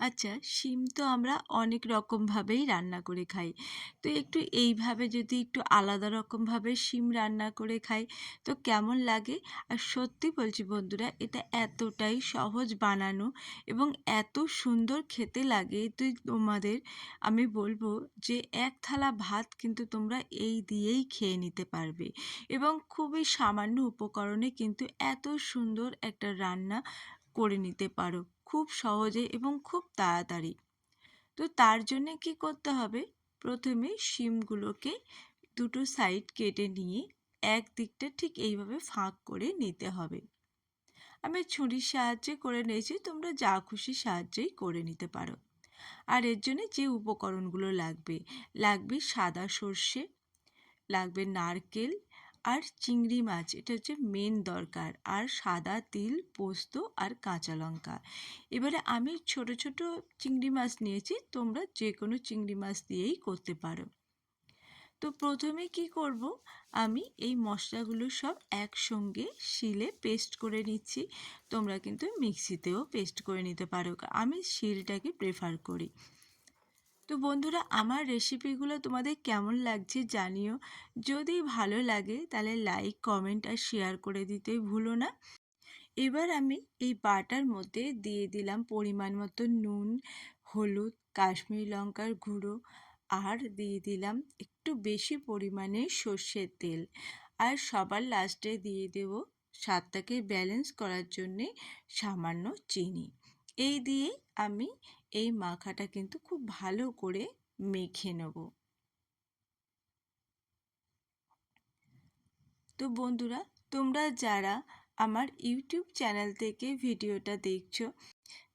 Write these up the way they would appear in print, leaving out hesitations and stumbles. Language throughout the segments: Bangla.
আচ্ছা, শিম তো আমরা অনেক রকমভাবেই রান্না করে খাই। তো একটু এইভাবে যদি একটু আলাদা রকমভাবে শিম রান্না করে খাই, তো কেমন লাগে? আর সত্যি বলছি বন্ধুরা, এটা এতটাই সহজ বানানো এবং এত সুন্দর খেতে লাগে তোমাদের আমি বলব যে এক থালা ভাত কিন্তু তোমরা এই দিয়েই খেয়ে নিতে পারবে এবং খুবই সামান্য উপকরণে কিন্তু এত সুন্দর একটা রান্না করে নিতে পারো খুব সহজে এবং খুব তাড়াতাড়ি। তো তার জন্যে কি করতে হবে? প্রথমে শিমগুলোকে দুটো সাইড কেটে নিয়ে এক দিকটা ঠিক এইভাবে ফাঁক করে নিতে হবে। আমি ছুরির সাহায্যে করে নিয়েছি, তোমরা যা খুশি সাহায্যেই করে নিতে পারো। আর এর জন্য যে উপকরণগুলো লাগবে, লাগবে সাদা সর্ষে, লাগবে নারকেল আর চিংড়ি মাছ, এটা হচ্ছে মেন দরকার, আর সাদা তিল, পোস্ত আর কাঁচা লঙ্কা। এবারে আমি ছোট ছোট চিংড়ি মাছ নিয়েছি, তোমরা যে কোনো চিংড়ি মাছ দিয়েই করতে পারো। তো প্রথমে কি করব, আমি এই মশলাগুলো সব একসঙ্গে শিলে পেস্ট করে নিচ্ছি। তোমরা কিন্তু মিক্সিতেও পেস্ট করে নিতে পারো, আমি শিলটাকে প্রেফার করি। তো বন্ধুরা, আমার রেসিপিগুলো তোমাদের কেমন লাগছে জানিও। যদি ভালো লাগে তাহলে লাইক, কমেন্ট আর শেয়ার করে দিতে ভুলো না। এবার আমি এই বাটার মধ্যে দিয়ে দিলাম পরিমাণ মতো নুন, হলুদ, কাশ্মীরি লঙ্কার গুঁড়ো, আর দিয়ে দিলাম একটু বেশি পরিমাণে সর্ষের তেল, আর সবার লাস্টে দিয়ে দেব স্বাদটাকে ব্যালেন্স করার জন্যে সামান্য চিনি। এই দিয়ে আমি এই মাখাটা কিন্তু খুব ভালো করে মেখে নেব। তো বন্ধুরা, তোমরা যারা আমার ইউটিউব চ্যানেল থেকে ভিডিওটা দেখছো,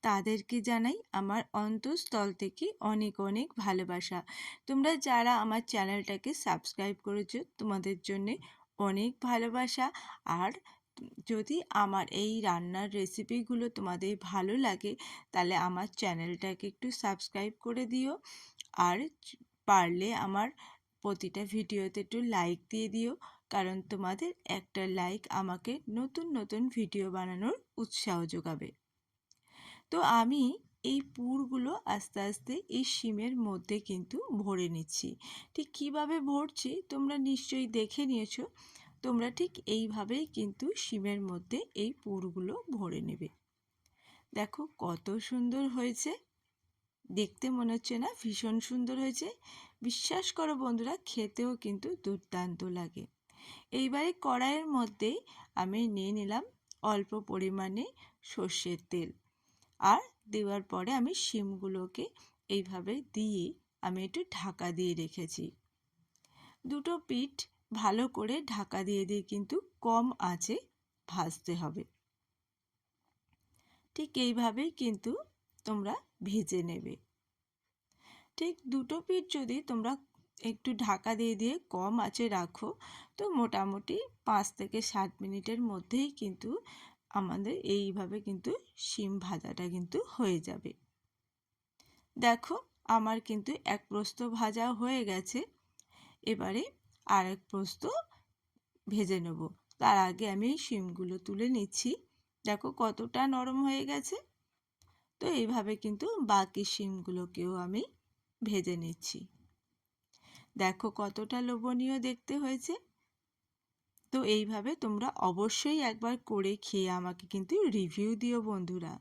তাদেরকে জানাই আমার অন্তঃস্থল থেকে অনেক অনেক ভালোবাসা। তোমরা যারা আমার চ্যানেলটাকে সাবস্ক্রাইব করেছো, তোমাদের জন্যে অনেক ভালোবাসা। আর যদি আমার এই রান্নার রেসিপিগুলো তোমাদের ভালো লাগে, তাহলে আমার চ্যানেলটাকে একটু সাবস্ক্রাইব করে দিও। আর পারলে আমার প্রতিটা ভিডিওতে একটু লাইক দিয়ে দিও, কারণ তোমাদের একটা লাইক আমাকে নতুন নতুন ভিডিও বানানোর উৎসাহ যোগাবে। তো আমি এই পুরগুলো আস্তে আস্তে এই শিমের মধ্যে কিন্তু ভরে নিচ্ছি। ঠিক কীভাবে ভরছি তোমরা নিশ্চয়ই দেখে নিয়েছো। তোমরা ঠিক এইভাবেই কিন্তু শিমের মধ্যে এই পুরগুলো ভরে নেবে। দেখো কত সুন্দর হয়েছে, দেখতে মনে হচ্ছে না ভীষণ সুন্দর হয়েছে? বিশ্বাস করো বন্ধুরা, খেতেও কিন্তু দুর্দান্ত লাগে। এইবারে কড়াইয়ের মধ্যে আমি নিয়ে নিলাম অল্প পরিমাণে সর্ষের তেল, আর দেওয়ার পরে আমি শিমগুলোকে এইভাবে দিয়ে আমি একটু ঢাকা দিয়ে রেখেছি। দুটো পিঠ ভালো করে ঢাকা দিয়ে দিয়ে কিন্তু কম আঁচে ভাজতে হবে। ঠিক এইভাবেই কিন্তু তোমরা ভেজে নেবে। ঠিক দুটো পিঠ যদি তোমরা একটু ঢাকা দিয়ে দিয়ে কম আঁচে রাখো, তো মোটামুটি 5 থেকে 7 মিনিটের মধ্যেই কিন্তু আমাদের এইভাবে কিন্তু শিম ভাজাটা কিন্তু হয়ে যাবে। দেখো আমার কিন্তু এক প্রস্থ ভাজা হয়ে গেছে। এবারে আরেক প্রস্থ ভেজে নেব। তার আগে আমি এই শিমগুলো তুলে নিচ্ছি। দেখো কতটা নরম হয়ে গেছে। তো এইভাবে কিন্তু বাকি শিমগুলোকেও আমি ভেজে নিচ্ছি। দেখো কতটা লোভনীয় দেখতে হয়েছে। তো এইভাবে তোমরা অবশ্যই একবার করে খেয়ে আমাকে কিন্তু রিভিউ দিও বন্ধুরা।